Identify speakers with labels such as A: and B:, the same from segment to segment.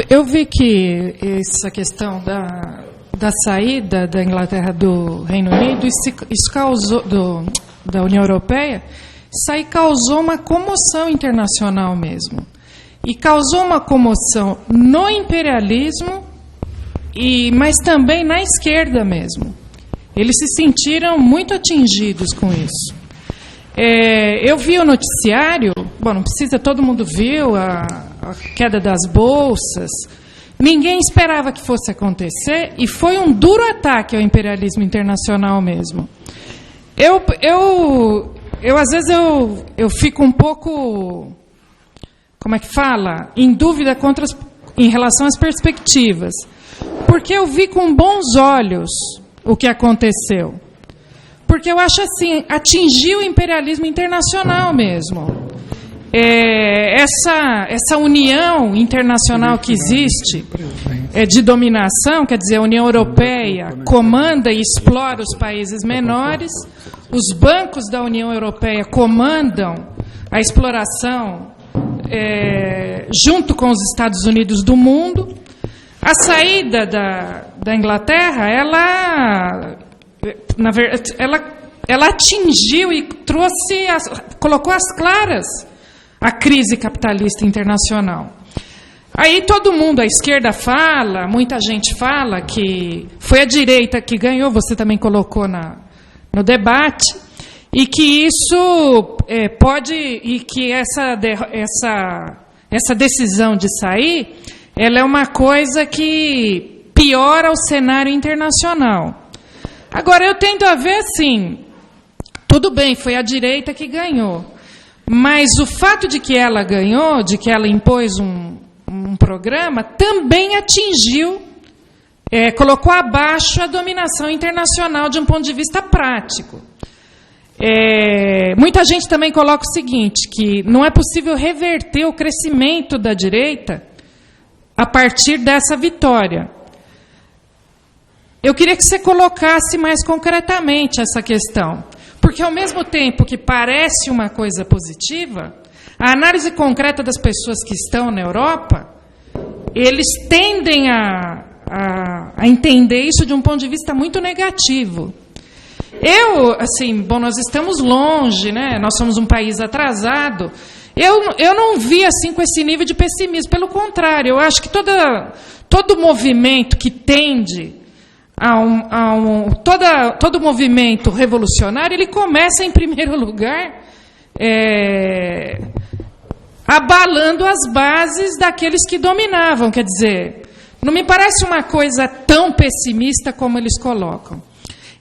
A: Eu vi que essa questão da saída da Inglaterra do Reino Unido, isso causou, da União Europeia, isso aí causou uma comoção internacional mesmo. E causou uma comoção no imperialismo, mas também na esquerda mesmo. Eles se sentiram muito atingidos com isso. Eu vi o noticiário, não precisa, todo mundo viu a queda das bolsas. Ninguém esperava que fosse acontecer e foi um duro ataque ao imperialismo internacional mesmo. Às vezes eu fico um pouco, como é que fala? Em dúvida em relação às perspectivas. Porque eu vi com bons olhos o que aconteceu. Porque eu acho assim, atingiu o imperialismo internacional mesmo. Essa união internacional que existe de dominação, quer dizer, a União Europeia comanda e explora os países menores, os bancos da União Europeia comandam a exploração junto com os Estados Unidos do mundo. A saída da Inglaterra, ela atingiu e colocou às claras a crise capitalista internacional. Aí todo mundo, a esquerda fala, muita gente fala que foi a direita que ganhou, você também colocou no debate, e que isso e que essa decisão de sair, ela é uma coisa que piora o cenário internacional. Agora, eu tendo a ver assim, tudo bem, foi a direita que ganhou, mas o fato de que ela ganhou, de que ela impôs um programa, também atingiu, colocou abaixo a dominação internacional de um ponto de vista prático. Muita gente também coloca o seguinte, que não é possível reverter o crescimento da direita a partir dessa vitória. Eu queria que você colocasse mais concretamente essa questão, porque ao mesmo tempo que parece uma coisa positiva, a análise concreta das pessoas que estão na Europa, eles tendem a entender isso de um ponto de vista muito negativo. Nós estamos longe, né? Nós somos um país atrasado. Eu não vi assim com esse nível de pessimismo, pelo contrário, eu acho que todo movimento que tende todo movimento revolucionário, ele começa em primeiro lugar abalando as bases daqueles que dominavam, quer dizer, não me parece uma coisa tão pessimista como eles colocam.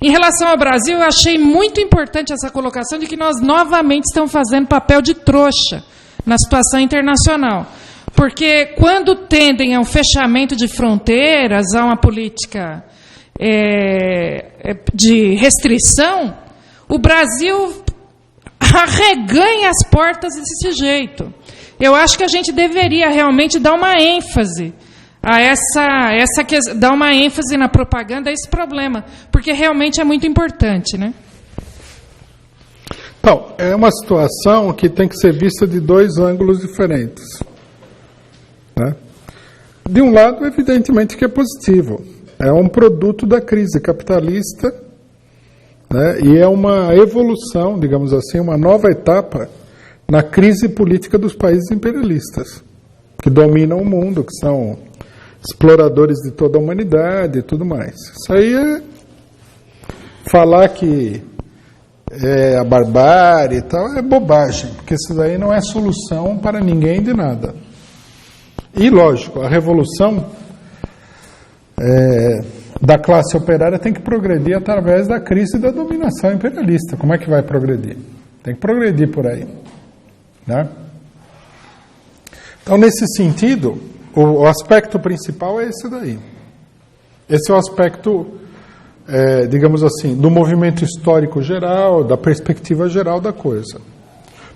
A: Em relação ao Brasil, eu achei muito importante essa colocação de que nós novamente estamos fazendo papel de trouxa na situação internacional. Porque quando tendem a um fechamento de fronteiras, a uma política de restrição, o Brasil arreganha as portas desse jeito. Eu acho que a gente deveria realmente dar uma ênfase dar uma ênfase na propaganda a esse problema, porque realmente é muito importante, né?
B: Então, é uma situação que tem que ser vista de dois ângulos diferentes, né? De um lado, evidentemente que é positivo. É um produto da crise capitalista, né? E é uma evolução, digamos assim, uma nova etapa na crise política dos países imperialistas, que dominam o mundo, que são exploradores de toda a humanidade e tudo mais. Isso aí é falar que é a barbárie e tal, é bobagem, porque isso daí não é solução para ninguém de nada. E, lógico, a revolução da classe operária tem que progredir através da crise da dominação imperialista. Como é que vai progredir? Tem que progredir por aí, né? Então, nesse sentido, o aspecto principal é esse daí. Esse é o aspecto, digamos assim, do movimento histórico geral, da perspectiva geral da coisa.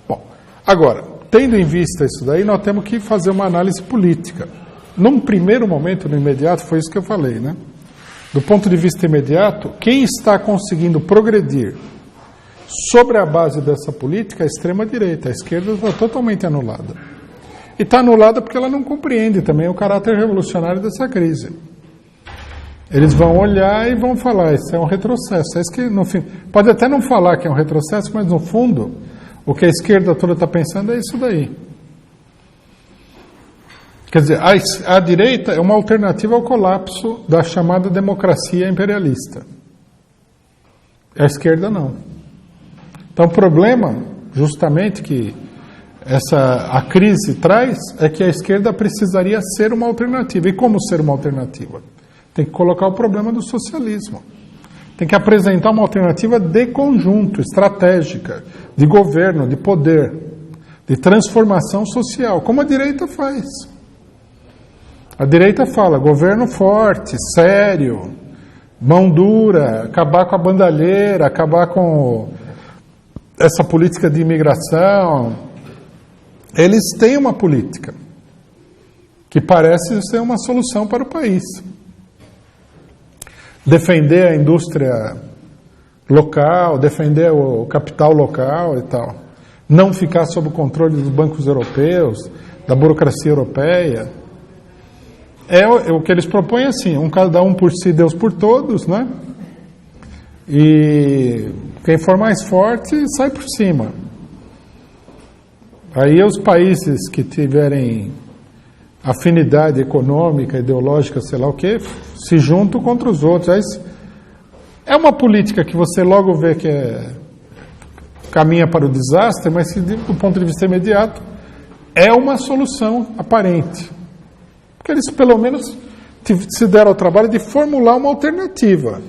B: Bom, agora, tendo em vista isso daí, nós temos que fazer uma análise política. Num primeiro momento, no imediato, foi isso que eu falei, né? Do ponto de vista imediato, quem está conseguindo progredir sobre a base dessa política é a extrema-direita. A esquerda está totalmente anulada. E está anulada porque ela não compreende também o caráter revolucionário dessa crise. Eles vão olhar e vão falar, isso é um retrocesso. É isso que, no fim, pode até não falar que é um retrocesso, mas no fundo, o que a esquerda toda está pensando é isso daí. Quer dizer, a direita é uma alternativa ao colapso da chamada democracia imperialista. A esquerda não. Então o problema, justamente, que a crise traz, é que a esquerda precisaria ser uma alternativa. E como ser uma alternativa? Tem que colocar o problema do socialismo. Tem que apresentar uma alternativa de conjunto, estratégica, de governo, de poder, de transformação social, como a direita faz. A direita fala governo forte, sério, mão dura, acabar com a bandalheira, acabar com essa política de imigração. Eles têm uma política que parece ser uma solução para o país. Defender a indústria local, defender o capital local e tal. Não ficar sob o controle dos bancos europeus, da burocracia europeia. O que eles propõem assim, cada um por si, Deus por todos, né? E quem for mais forte sai por cima. Aí os países que tiverem afinidade econômica, ideológica, sei lá o que, se juntam contra os outros. Aí, é uma política que você logo vê que caminha para o desastre, mas que, do ponto de vista imediato, é uma solução aparente. Porque eles, pelo menos, se deram ao trabalho de formular uma alternativa.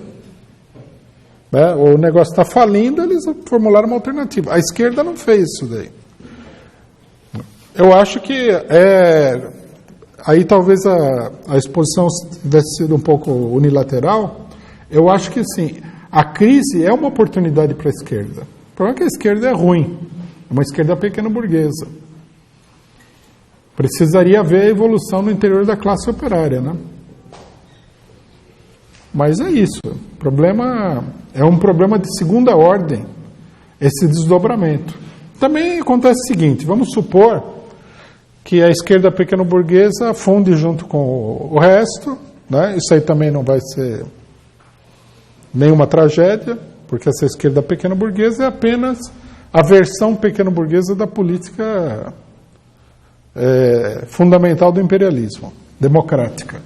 B: Né? O negócio está falindo, eles formularam uma alternativa. A esquerda não fez isso daí. Eu acho que aí talvez a exposição tivesse sido um pouco unilateral. Eu acho que, sim, a crise é uma oportunidade para a esquerda. O problema é que a esquerda é ruim. É uma esquerda pequeno-burguesa. Precisaria haver a evolução no interior da classe operária, né? Mas é isso. O problema é um problema de segunda ordem, esse desdobramento. Também acontece o seguinte, vamos supor que a esquerda pequeno-burguesa afunde junto com o resto, né? Isso aí também não vai ser nenhuma tragédia, porque essa esquerda pequeno-burguesa é apenas a versão pequeno-burguesa da política fundamental do imperialismo, democrática.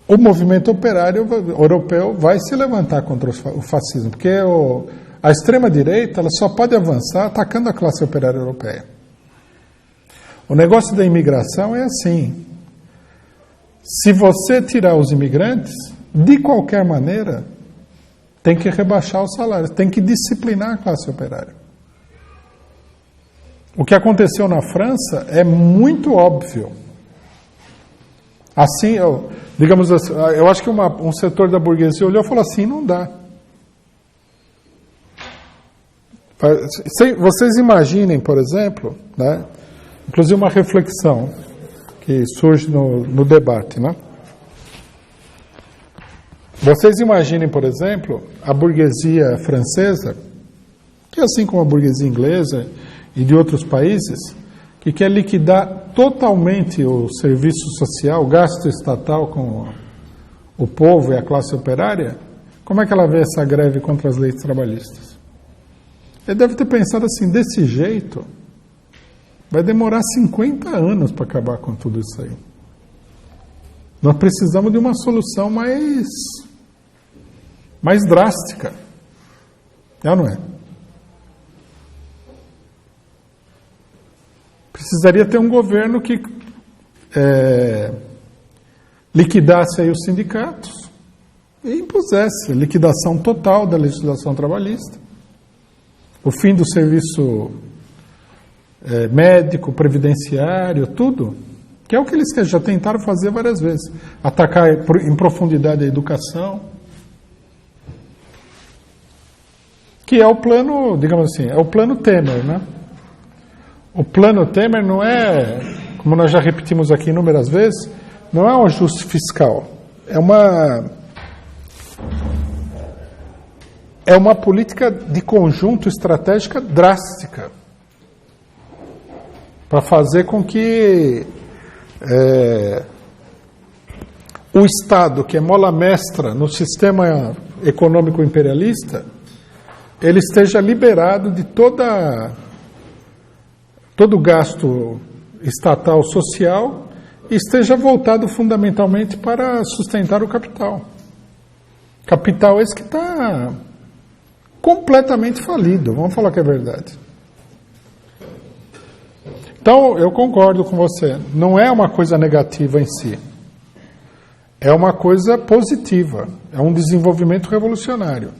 B: O movimento operário europeu vai se levantar contra o fascismo, porque a extrema-direita ela só pode avançar atacando a classe operária europeia. O negócio da imigração é assim. Se você tirar os imigrantes, de qualquer maneira, tem que rebaixar os salários, tem que disciplinar a classe operária. O que aconteceu na França é muito óbvio. Assim, digamos assim, eu acho que um setor da burguesia olhou e falou assim, não dá. Vocês imaginem, por exemplo, né, inclusive uma reflexão que surge no debate, né? Vocês imaginem, por exemplo, a burguesia francesa, que assim como a burguesia inglesa e de outros países, que quer liquidar totalmente o serviço social, o gasto estatal com o povo e a classe operária. Como é que ela vê essa greve contra as leis trabalhistas? Ele deve ter pensado assim, desse jeito, vai demorar 50 anos para acabar com tudo isso aí. Nós precisamos de uma solução mais drástica. É ou não é? Precisaria ter um governo que liquidasse aí os sindicatos e impusesse a liquidação total da legislação trabalhista, o fim do serviço médico, previdenciário, tudo, que é o que eles já tentaram fazer várias vezes, atacar em profundidade a educação, que é o plano, digamos assim, é o plano Temer, né? O plano Temer não é, como nós já repetimos aqui inúmeras vezes, não é um ajuste fiscal, é é uma política de conjunto estratégica drástica para fazer com que o Estado, que é mola mestra no sistema econômico imperialista, ele esteja liberado de todo gasto estatal social e esteja voltado fundamentalmente para sustentar o capital. Capital esse que está completamente falido, vamos falar que é verdade. Então, eu concordo com você, não é uma coisa negativa em si, é uma coisa positiva, é um desenvolvimento revolucionário.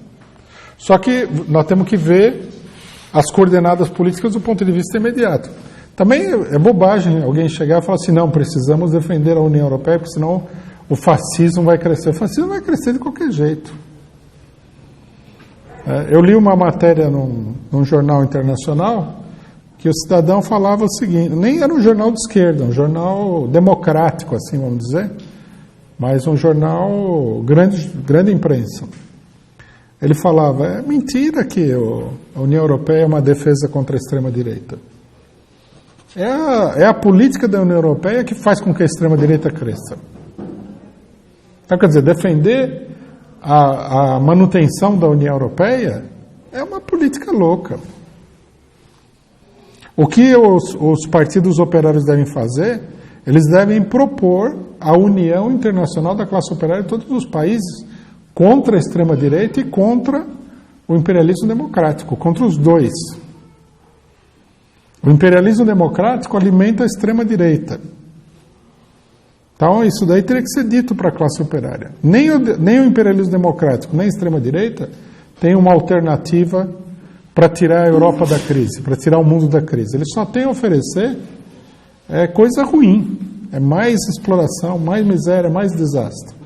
B: Só que nós temos que ver as coordenadas políticas do ponto de vista imediato. Também é bobagem alguém chegar e falar assim, não, precisamos defender a União Europeia, porque senão o fascismo vai crescer. O fascismo vai crescer de qualquer jeito. Eu li uma matéria num jornal internacional que o cidadão falava o seguinte, nem era um jornal de esquerda, um jornal democrático, assim vamos dizer, mas um jornal grande imprensa. Ele falava, é mentira que a União Europeia é uma defesa contra a extrema-direita. É a política da União Europeia que faz com que a extrema-direita cresça. Então, quer dizer, defender a manutenção da União Europeia é uma política louca. O que os partidos operários devem fazer, eles devem propor a união internacional da classe operária de todos os países contra a extrema-direita e contra o imperialismo democrático, contra os dois. O imperialismo democrático alimenta a extrema-direita. Então, isso daí teria que ser dito para a classe operária. Nem o imperialismo democrático, nem a extrema-direita tem uma alternativa para tirar a Europa da crise, para tirar o mundo da crise. Eles só têm a oferecer coisa ruim. É mais exploração, mais miséria, mais desastre.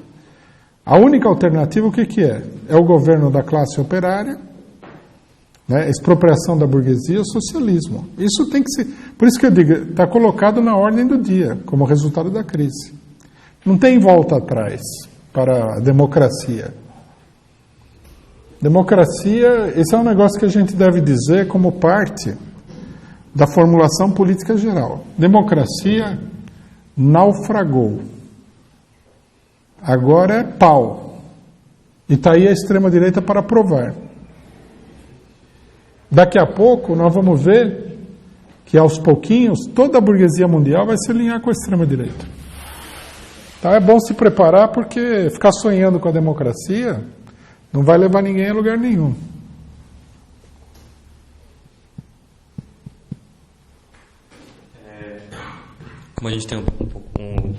B: A única alternativa, o que é? É o governo da classe operária, né, expropriação da burguesia, o socialismo. Isso tem que ser... Por isso que eu digo, está colocado na ordem do dia, como resultado da crise. Não tem volta atrás para a democracia. Democracia, esse é um negócio que a gente deve dizer como parte da formulação política geral. Democracia naufragou. Agora é pau. E está aí a extrema-direita para provar. Daqui a pouco nós vamos ver que aos pouquinhos toda a burguesia mundial vai se alinhar com a extrema-direita. Então é bom se preparar porque ficar sonhando com a democracia não vai levar ninguém a lugar nenhum.
C: Como a gente tem um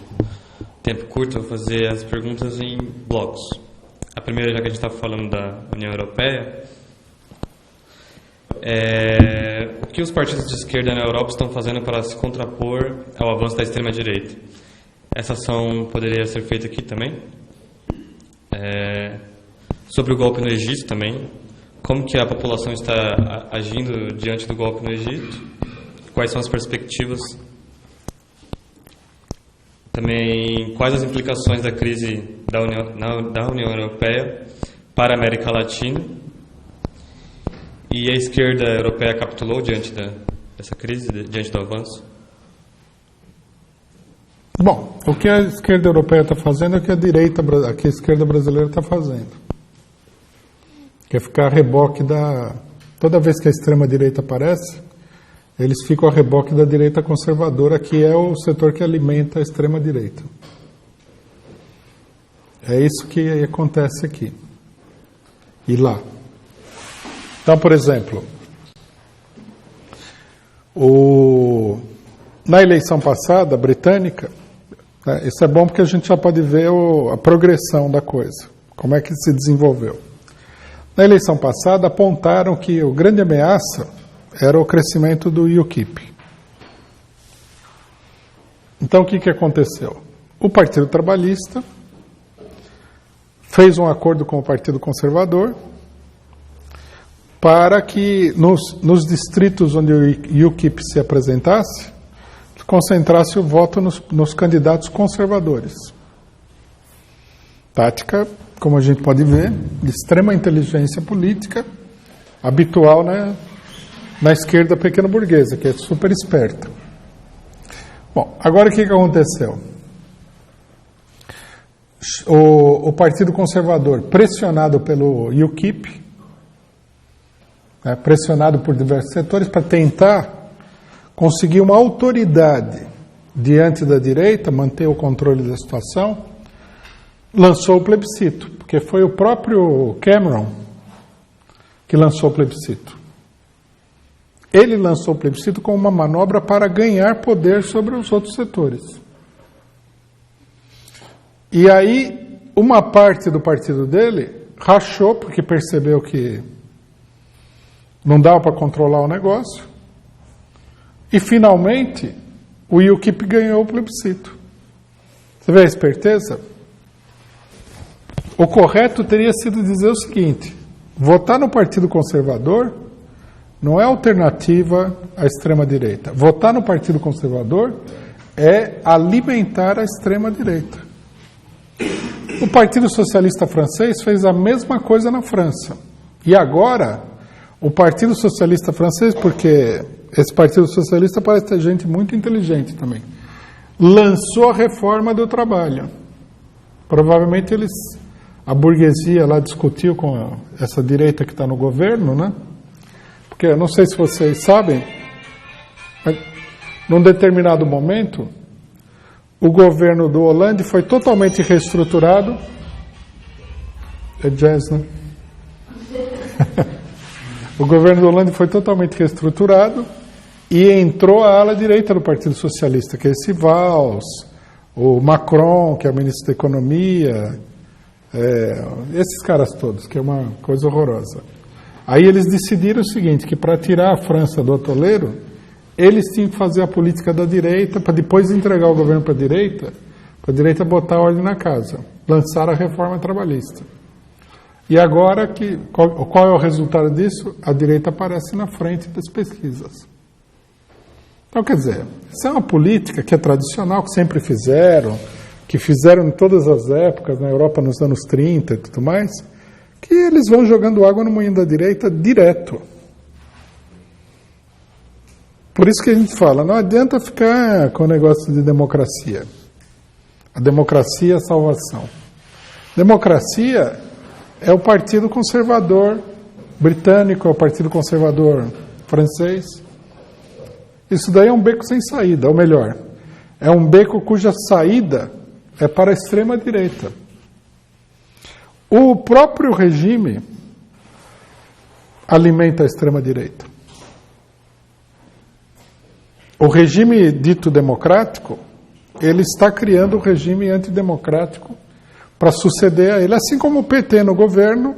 C: tempo curto, eu vou fazer as perguntas em blocos. A primeira, já que a gente está falando da União Europeia, o que os partidos de esquerda na Europa estão fazendo para se contrapor ao avanço da extrema-direita? Essa ação poderia ser feita aqui também? Sobre o golpe no Egito também, como que a população está agindo diante do golpe no Egito? Quais são as perspectivas? Também, quais as implicações da crise da União Europeia para a América Latina? E a esquerda europeia capitulou diante dessa crise, diante do avanço?
B: Bom, o que a esquerda europeia está fazendo é o que a esquerda brasileira está fazendo. Que é ficar a reboque toda vez que a extrema-direita aparece, eles ficam a reboque da direita conservadora, que é o setor que alimenta a extrema-direita. É isso que acontece aqui. E lá. Então, por exemplo, na eleição passada, britânica, isso é bom porque a gente já pode ver a progressão da coisa, como é que se desenvolveu. Na eleição passada, apontaram que a grande ameaça era o crescimento do UKIP. Então, o que aconteceu? O Partido Trabalhista fez um acordo com o Partido Conservador para que nos distritos onde o UKIP se apresentasse, concentrasse o voto nos candidatos conservadores. Tática como a gente pode ver, de extrema inteligência política, habitual, né, na esquerda pequeno-burguesa, que é super esperta. Bom, agora o que aconteceu? O Partido Conservador, pressionado pelo UKIP, pressionado por diversos setores, para tentar conseguir uma autoridade diante da direita, manter o controle da situação, lançou o plebiscito, porque foi o próprio Cameron que lançou o plebiscito. Ele lançou o plebiscito como uma manobra para ganhar poder sobre os outros setores. E aí, uma parte do partido dele rachou, porque percebeu que não dava para controlar o negócio, e finalmente o UKIP ganhou o plebiscito. Você vê a esperteza? O correto teria sido dizer o seguinte: votar no Partido Conservador não é alternativa à extrema-direita. Votar no Partido Conservador é alimentar a extrema-direita. O Partido Socialista Francês fez a mesma coisa na França. E agora, o Partido Socialista Francês, porque esse Partido Socialista parece ter gente muito inteligente também, lançou a reforma do trabalho. Provavelmente a burguesia lá discutiu com essa direita que está no governo, né? Porque eu não sei se vocês sabem, mas num determinado momento, o governo do Hollande foi totalmente reestruturado. É jazz, né? O governo do Hollande foi totalmente reestruturado e entrou a ala direita do Partido Socialista, que é esse Valls, o Macron, que é o ministro da Economia, esses caras todos, que é uma coisa horrorosa. Aí eles decidiram o seguinte, que para tirar a França do atoleiro, eles tinham que fazer a política da direita, para depois entregar o governo para a direita botar a ordem na casa, lançar a reforma trabalhista. E agora, qual é o resultado disso? A direita aparece na frente das pesquisas. Então, quer dizer, isso é uma política que é tradicional, que sempre fizeram, que fizeram em todas as épocas, na Europa nos anos 30 e tudo mais, que eles vão jogando água no moinho da direita direto. Por isso que a gente fala, não adianta ficar com o negócio de democracia. A democracia é a salvação. Democracia é o Partido Conservador britânico, é o Partido Conservador francês. Isso daí é um beco sem saída, ou melhor, é um beco cuja saída é para a extrema-direita. O próprio regime alimenta a extrema-direita. O regime dito democrático, ele está criando um regime antidemocrático para suceder a ele. Assim como o PT no governo,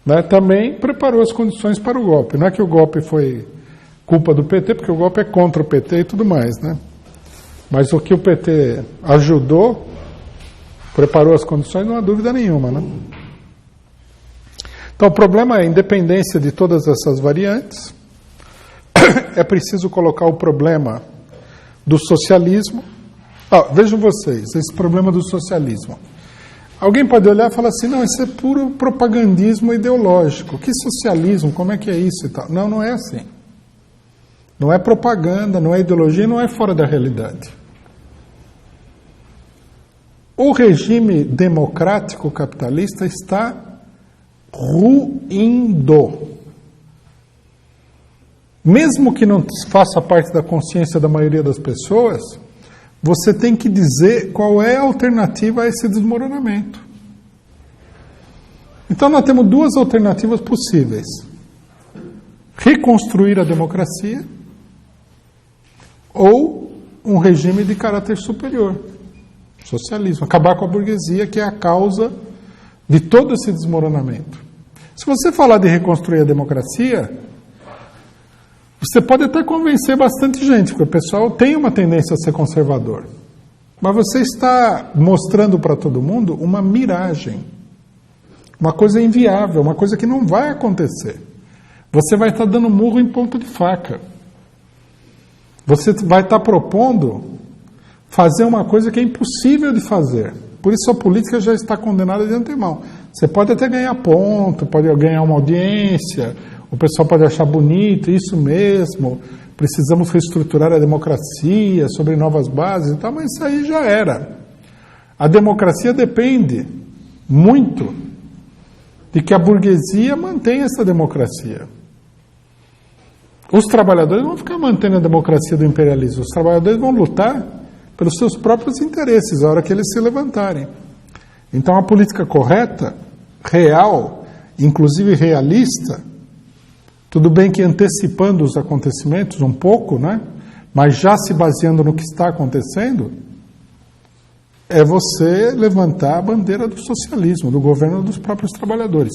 B: né, também preparou as condições para o golpe. Não é que o golpe foi culpa do PT, porque o golpe é contra o PT e tudo mais, né? Mas o que o PT ajudou, preparou as condições, não há dúvida nenhuma, né? Então o problema é, independência de todas essas variantes, é preciso colocar o problema do socialismo. Vejam vocês, esse problema do socialismo. Alguém pode olhar e falar assim, não, isso é puro propagandismo ideológico. Que socialismo? Como é que é isso e tal? Não, não é assim. Não é propaganda, não é ideologia, não é fora da realidade. O regime democrático capitalista está ruindo. Mesmo que não faça parte da consciência da maioria das pessoas, você tem que dizer qual é a alternativa a esse desmoronamento. Então nós temos duas alternativas possíveis. Reconstruir a democracia ou um regime de caráter superior. Socialismo. Acabar com a burguesia, que é a causa de todo esse desmoronamento. Se você falar de reconstruir a democracia, você pode até convencer bastante gente, porque o pessoal tem uma tendência a ser conservador. Mas você está mostrando para todo mundo uma miragem, uma coisa inviável, uma coisa que não vai acontecer. Você vai estar dando murro em ponta de faca. Você vai estar propondo fazer uma coisa que é impossível de fazer. Por isso a política já está condenada de antemão. Você pode até ganhar ponto, pode ganhar uma audiência, o pessoal pode achar bonito, isso mesmo, precisamos reestruturar a democracia sobre novas bases e tal, mas isso aí já era. A democracia depende muito de que a burguesia mantenha essa democracia. Os trabalhadores não vão ficar mantendo a democracia do imperialismo, os trabalhadores vão lutar pelos seus próprios interesses, a hora que eles se levantarem. Então a política correta, real, inclusive realista, tudo bem que antecipando os acontecimentos um pouco, né? Mas já se baseando no que está acontecendo, é você levantar a bandeira do socialismo, do governo dos próprios trabalhadores.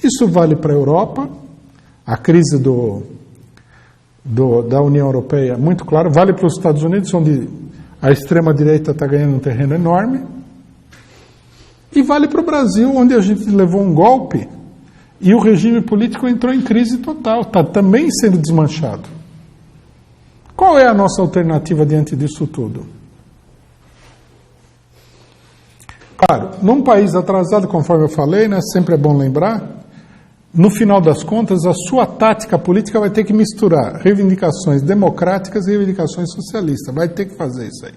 B: Isso vale para a Europa, a crise da União Europeia, muito claro, vale para os Estados Unidos, onde a extrema-direita está ganhando um terreno enorme, e vale para o Brasil, onde a gente levou um golpe e o regime político entrou em crise total, está também sendo desmanchado. Qual é a nossa alternativa diante disso tudo? Claro, num país atrasado, conforme eu falei, né, sempre é bom lembrar, no final das contas, a sua tática política vai ter que misturar reivindicações democráticas e reivindicações socialistas. Vai ter que fazer isso aí.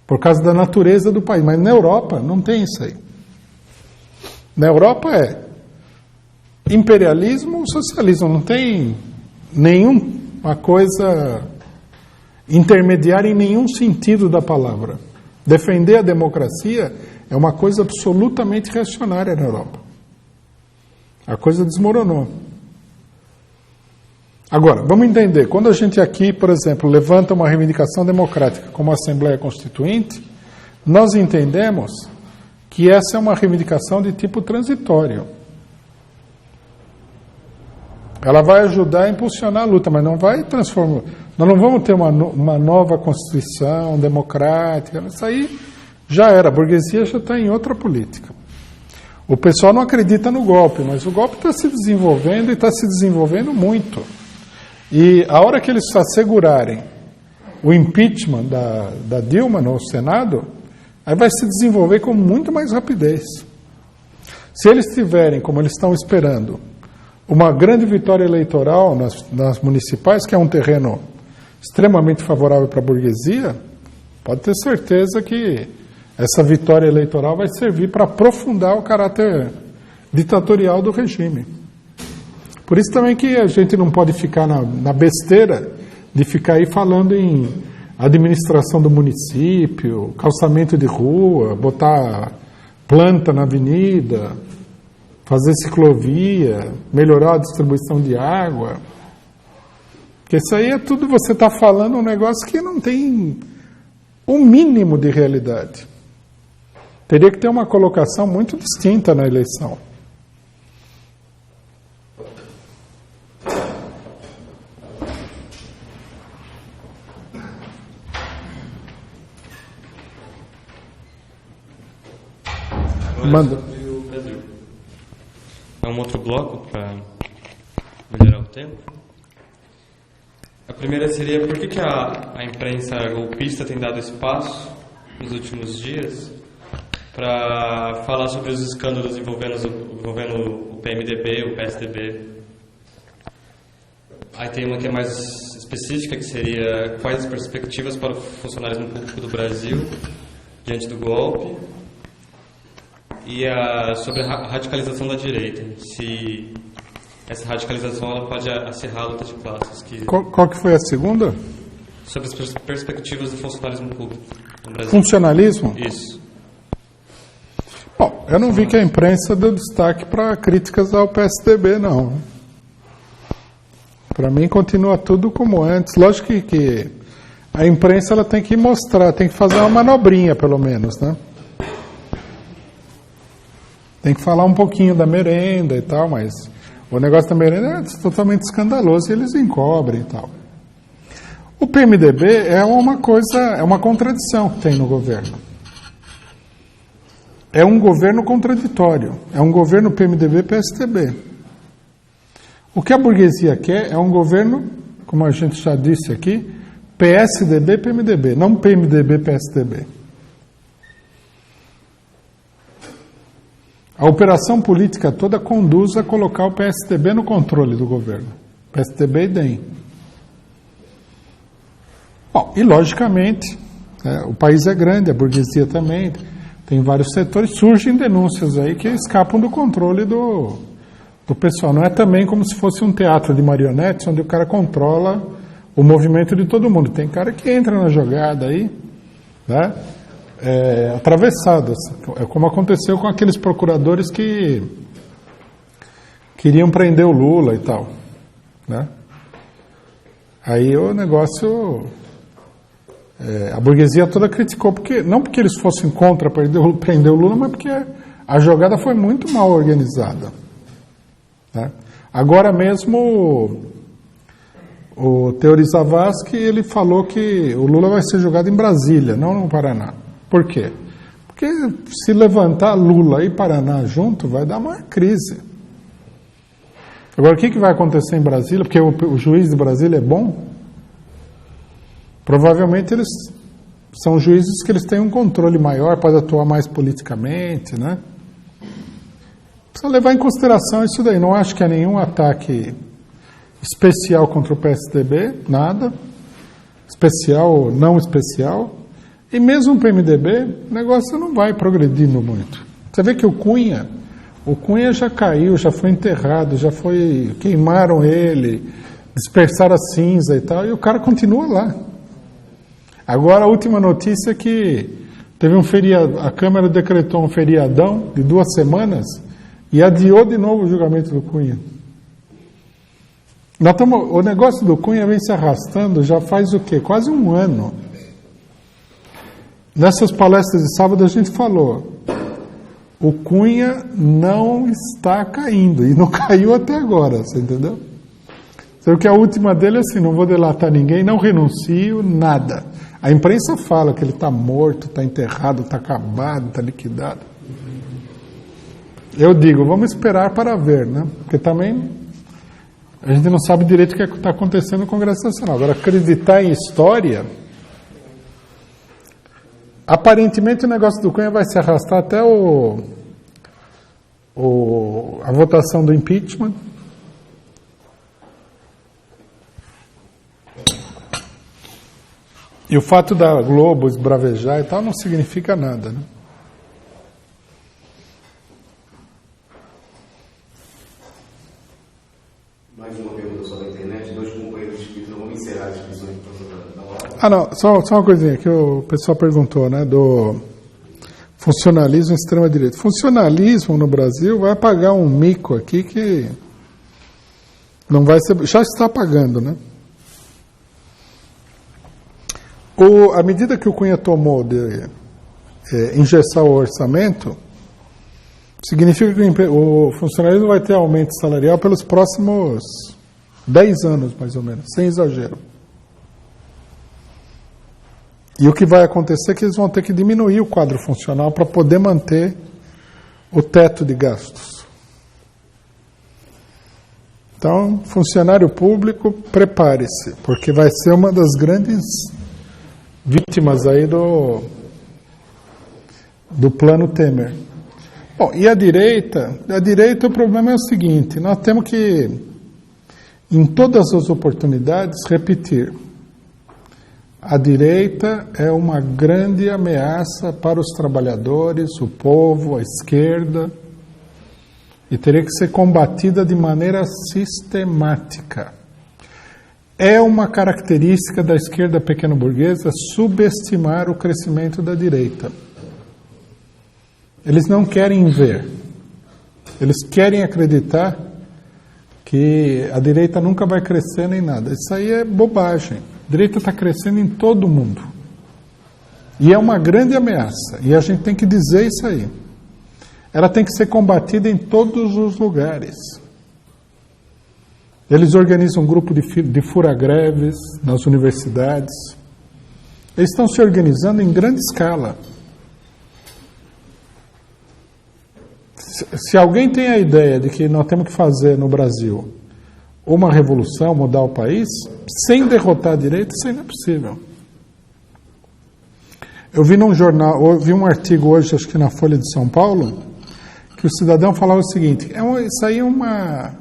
B: Por causa da natureza do país. Mas na Europa não tem isso aí. Na Europa é imperialismo ou socialismo. Não tem nenhuma coisa intermediária em nenhum sentido da palavra. Defender a democracia é uma coisa absolutamente reacionária na Europa. A coisa desmoronou. Agora, vamos entender, quando a gente aqui, por exemplo, levanta uma reivindicação democrática como a Assembleia Constituinte, nós entendemos que essa é uma reivindicação de tipo transitório. Ela vai ajudar a impulsionar a luta, mas não vai transformar. Nós não vamos ter uma nova Constituição democrática, isso aí já era, a burguesia já está em outra política. O pessoal não acredita no golpe, mas o golpe está se desenvolvendo e está se desenvolvendo muito. E a hora que eles assegurarem o impeachment da Dilma no Senado, aí vai se desenvolver com muito mais rapidez. Se eles tiverem, como eles estão esperando, uma grande vitória eleitoral nas municipais, que é um terreno extremamente favorável para a burguesia, pode ter certeza que essa vitória eleitoral vai servir para aprofundar o caráter ditatorial do regime. Por isso também que a gente não pode ficar na besteira de ficar aí falando em administração do município, calçamento de rua, botar planta na avenida, fazer ciclovia, melhorar a distribuição de água. Porque isso aí é tudo, você está falando um negócio que não tem um mínimo de realidade. Teria que ter uma colocação muito distinta na eleição. Manda.
C: O Brasil. É um outro bloco para melhorar o tempo. A primeira seria por que a imprensa golpista tem dado espaço nos últimos dias para falar sobre os escândalos envolvendo o PMDB, o PSDB. Aí tem uma que é mais específica, que seria quais as perspectivas para o funcionalismo público do Brasil diante do golpe, e sobre a radicalização da direita, se essa radicalização ela pode acirrar a luta de classes.
B: Qual que foi a segunda?
C: Sobre as perspectivas do funcionalismo público no Brasil.
B: Funcionalismo?
C: Isso.
B: Bom, eu não vi que a imprensa deu destaque para críticas ao PSDB, não. Para mim continua tudo como antes. Lógico que a imprensa ela tem que mostrar, tem que fazer uma manobrinha pelo menos, né? Tem que falar um pouquinho da merenda e tal, mas o negócio da merenda é totalmente escandaloso e eles encobrem e tal. O PMDB é uma coisa, é uma contradição que tem no governo. É um governo contraditório. É um governo PMDB-PSDB. O que a burguesia quer é um governo, como a gente já disse aqui, PSDB-PMDB, não PMDB-PSDB. A operação política toda conduz a colocar o PSDB no controle do governo. PSDB e DEM. Bom, e logicamente, o país é grande, a burguesia também, tem vários setores, surgem denúncias aí que escapam do controle do pessoal. Não é também como se fosse um teatro de marionetes, onde o cara controla o movimento de todo mundo. Tem cara que entra na jogada aí, né? Atravessadas, como aconteceu com aqueles procuradores que queriam prender o Lula e tal, né? Aí o negócio, a burguesia toda criticou, não porque eles fossem contra prender o Lula, mas porque a jogada foi muito mal organizada, né? Agora mesmo o Teori Zavascki, ele falou que o Lula vai ser julgado em Brasília, não no Paraná. Por quê? Porque se levantar Lula e Paraná junto, vai dar uma crise. Agora, o que vai acontecer em Brasília? Porque o juiz de Brasília é bom? Provavelmente eles são juízes que eles têm um controle maior, podem atuar mais politicamente, né? Precisa levar em consideração isso daí. Não acho que há nenhum ataque especial contra o PSDB, nada. Especial ou não especial. E mesmo o PMDB, o negócio não vai progredindo muito. Você vê que o Cunha já caiu, já foi enterrado, queimaram ele, dispersaram a cinza e tal, e o cara continua lá. Agora a última notícia é que teve um feriado, a Câmara decretou um feriadão de 2 semanas e adiou de novo o julgamento do Cunha. O negócio do Cunha vem se arrastando já faz o quê? Quase um ano. Nessas palestras de sábado a gente falou, o Cunha não está caindo, e não caiu até agora, você entendeu? Só que a última dele é assim, não vou delatar ninguém, não renuncio, nada. A imprensa fala que ele está morto, está enterrado, está acabado, está liquidado. Eu digo, vamos esperar para ver, né? Porque também a gente não sabe direito o que está acontecendo no Congresso Nacional. Agora, acreditar em história... Aparentemente o negócio do Cunha vai se arrastar até a votação do impeachment. E o fato da Globo esbravejar e tal não significa nada, né?
D: Mais uma pergunta sobre a internet. 2 companheiros inscritos, não vamos encerrar as inscrições da hora.
B: Ah, não, só uma coisinha que o pessoal perguntou, né, do funcionalismo extrema-direita. Funcionalismo no Brasil vai pagar um mico aqui que não vai ser, já está pagando, né? A medida que o Cunha tomou de engessar o orçamento significa que o funcionalismo vai ter aumento salarial pelos próximos 10 anos, mais ou menos, sem exagero. E o que vai acontecer é que eles vão ter que diminuir o quadro funcional para poder manter o teto de gastos. Então, funcionário público, prepare-se, porque vai ser uma das grandes vítimas aí do plano Temer. Bom, e a direita o problema é o seguinte, nós temos que, em todas as oportunidades, repetir. A direita é uma grande ameaça para os trabalhadores, o povo, a esquerda, e teria que ser combatida de maneira sistemática. É uma característica da esquerda pequeno-burguesa subestimar o crescimento da direita. Eles não querem ver, eles querem acreditar que a direita nunca vai crescer nem nada. Isso aí é bobagem. A direita está crescendo em todo mundo. E é uma grande ameaça. E a gente tem que dizer isso aí. Ela tem que ser combatida em todos os lugares. Eles organizam um grupo de fura-greves nas universidades. Eles estão se organizando em grande escala. Se alguém tem a ideia de que nós temos que fazer no Brasil uma revolução, mudar o país, sem derrotar a direita, isso aí não é possível. Eu vi num jornal, vi um artigo hoje, acho que na Folha de São Paulo, que o cidadão falava o seguinte, isso aí é uma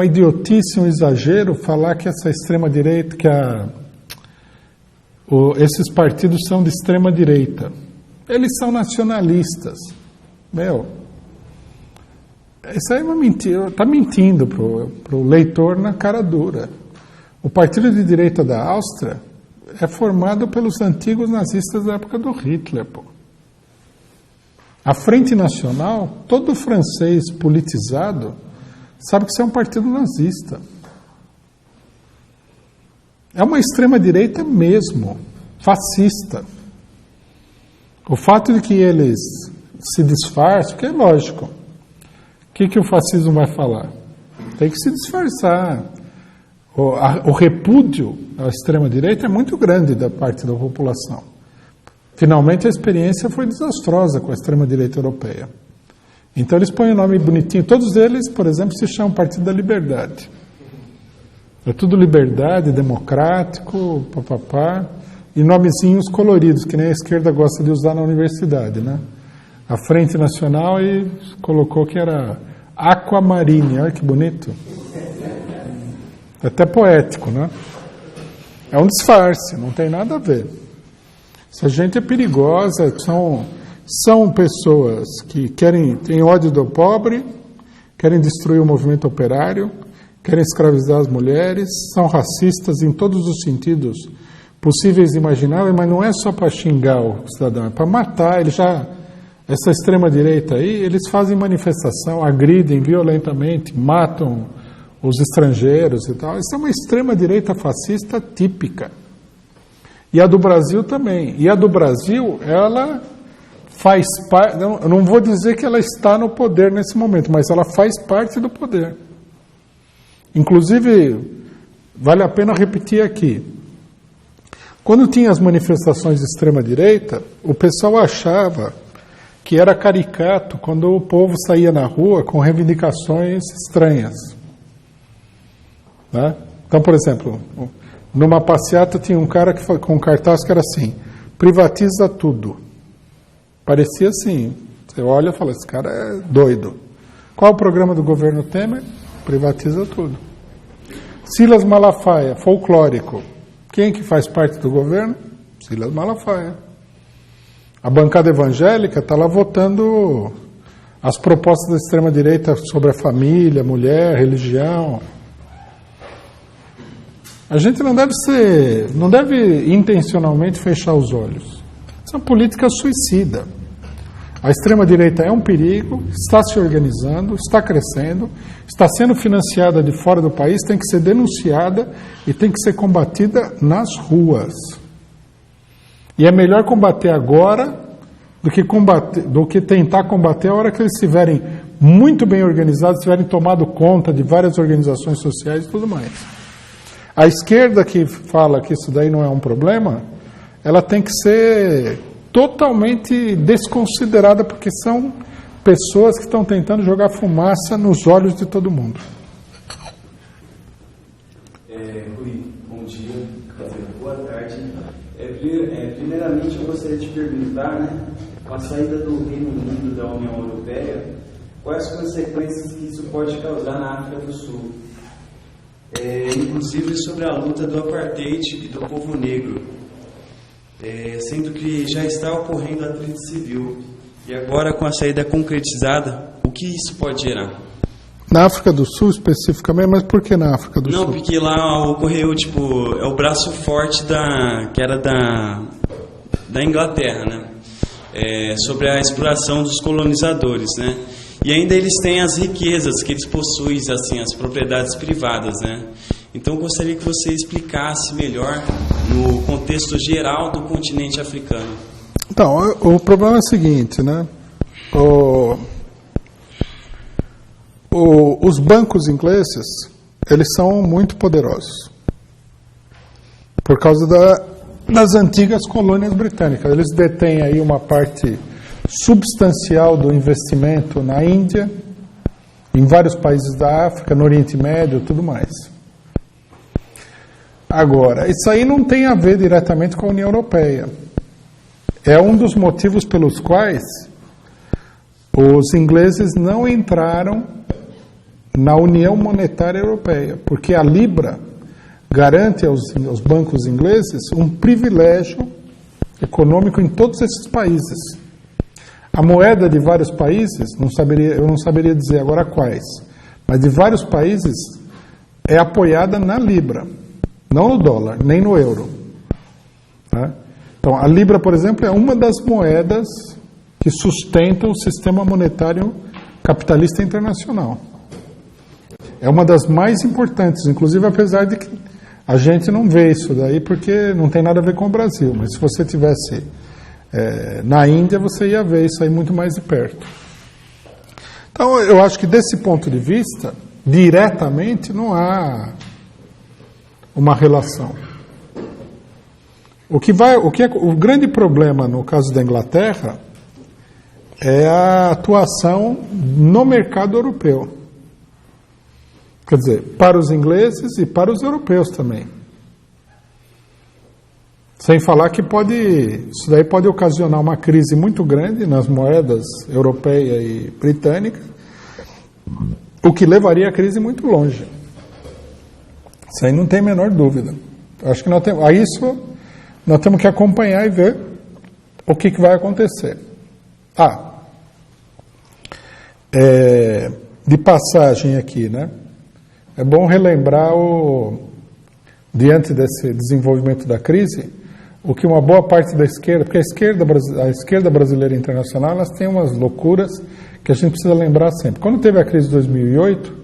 B: idiotice, um exagero falar que essa extrema-direita, esses partidos são de extrema-direita. Eles são nacionalistas. Isso aí é uma mentira, está mentindo para o leitor na cara dura. O partido de direita da Áustria é formado pelos antigos nazistas da época do Hitler, pô. A Frente Nacional, todo francês politizado, sabe que isso é um partido nazista. É uma extrema-direita mesmo, fascista. O fato de que eles se disfarçam, que é lógico. O que o fascismo vai falar? Tem que se disfarçar. O repúdio à extrema-direita é muito grande da parte da população. Finalmente, a experiência foi desastrosa com a extrema-direita europeia. Então, eles põem o nome bonitinho. Todos eles, por exemplo, se chamam Partido da Liberdade. É tudo liberdade, democrático, papapá, e nomezinhos coloridos, que nem a esquerda gosta de usar na universidade, né? A Frente Nacional e colocou que era Aquamarine, olha que bonito. É até poético, né? É um disfarce, não tem nada a ver. Essa gente é perigosa, são pessoas que têm ódio do pobre, querem destruir o movimento operário, querem escravizar as mulheres, são racistas em todos os sentidos possíveis e imagináveis, mas não é só para xingar o cidadão, é para matar. Essa extrema-direita aí, eles fazem manifestação, agridem violentamente, matam os estrangeiros e tal. Isso é uma extrema-direita fascista típica. E a do Brasil também. E a do Brasil, ela faz parte, eu não vou dizer que ela está no poder nesse momento, mas ela faz parte do poder. Inclusive, vale a pena repetir aqui, quando tinha as manifestações de extrema-direita, o pessoal achava que era caricato quando o povo saía na rua com reivindicações estranhas. Né? Então, por exemplo, numa passeata tinha um cara que com um cartaz que era assim, privatiza tudo. Parecia assim, você olha e fala, esse cara é doido. Qual o programa do governo Temer? Privatiza tudo. Silas Malafaia, folclórico. Quem que faz parte do governo? Silas Malafaia. A bancada evangélica está lá votando as propostas da extrema-direita sobre a família, mulher, religião. A gente não deve intencionalmente fechar os olhos. Isso é uma política suicida. A extrema-direita é um perigo, está se organizando, está crescendo, está sendo financiada de fora do país, tem que ser denunciada e tem que ser combatida nas ruas. E é melhor combater agora do que tentar combater a hora que eles estiverem muito bem organizados, tiverem tomado conta de várias organizações sociais e tudo mais. A esquerda que fala que isso daí não é um problema, ela tem que ser totalmente desconsiderada, porque são pessoas que estão tentando jogar fumaça nos olhos de todo mundo.
E: Rui, bom dia, boa tarde. Primeiramente, eu gostaria de perguntar, né, com a saída do Reino Unido da União Europeia, quais as consequências que isso pode causar na África do Sul? Inclusive sobre a luta do apartheid e do povo negro. Sendo que já está ocorrendo a crise civil. E agora, com a saída concretizada, o que isso pode gerar?
B: Na África do Sul, especificamente, mas por que na África do Sul?
E: Não, porque lá ocorreu, é o braço forte que era da Inglaterra, né? Sobre a exploração dos colonizadores, né? E ainda eles têm as riquezas que eles possuem, assim, as propriedades privadas, né? Então, eu gostaria que você explicasse melhor no contexto geral do continente africano.
B: Então, o problema é o seguinte, né? Os bancos ingleses, eles são muito poderosos por causa das antigas colônias britânicas. Eles detêm aí uma parte substancial do investimento na Índia, em vários países da África, no Oriente Médio e tudo mais. Agora, isso aí não tem a ver diretamente com a União Europeia. É um dos motivos pelos quais os ingleses não entraram na União Monetária Europeia, porque a Libra garante aos bancos ingleses um privilégio econômico em todos esses países. A moeda de vários países, eu não saberia dizer agora quais, mas de vários países é apoiada na Libra, não no dólar, nem no euro. Tá? Então, a Libra, por exemplo, é uma das moedas que sustentam o sistema monetário capitalista internacional. É uma das mais importantes, inclusive apesar de que a gente não vê isso daí porque não tem nada a ver com o Brasil, mas se você tivesse na Índia, você ia ver isso aí muito mais de perto. Então, eu acho que desse ponto de vista, diretamente não há uma relação. O grande problema no caso da Inglaterra é a atuação no mercado europeu. Quer dizer, para os ingleses e para os europeus também. Sem falar que isso daí pode ocasionar uma crise muito grande nas moedas europeia e britânica, o que levaria a crise muito longe. Isso aí não tem a menor dúvida. Acho que nós temos que acompanhar e ver o que vai acontecer. De passagem aqui, né? É bom relembrar, diante desse desenvolvimento da crise, o que uma boa parte da esquerda, porque a esquerda brasileira internacional, elas têm umas loucuras que a gente precisa lembrar sempre. Quando teve a crise de 2008,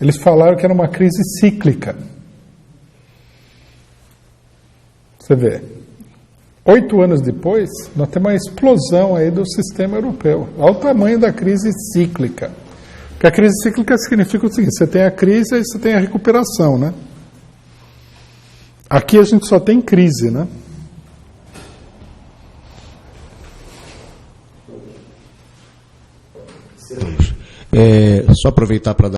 B: eles falaram que era uma crise cíclica. Você vê, 8 anos depois, nós temos uma explosão aí do sistema europeu. Olha o tamanho da crise cíclica. Porque a crise cíclica significa o seguinte: você tem a crise e você tem a recuperação, né? Aqui a gente só tem crise, né?
F: Só aproveitar para dar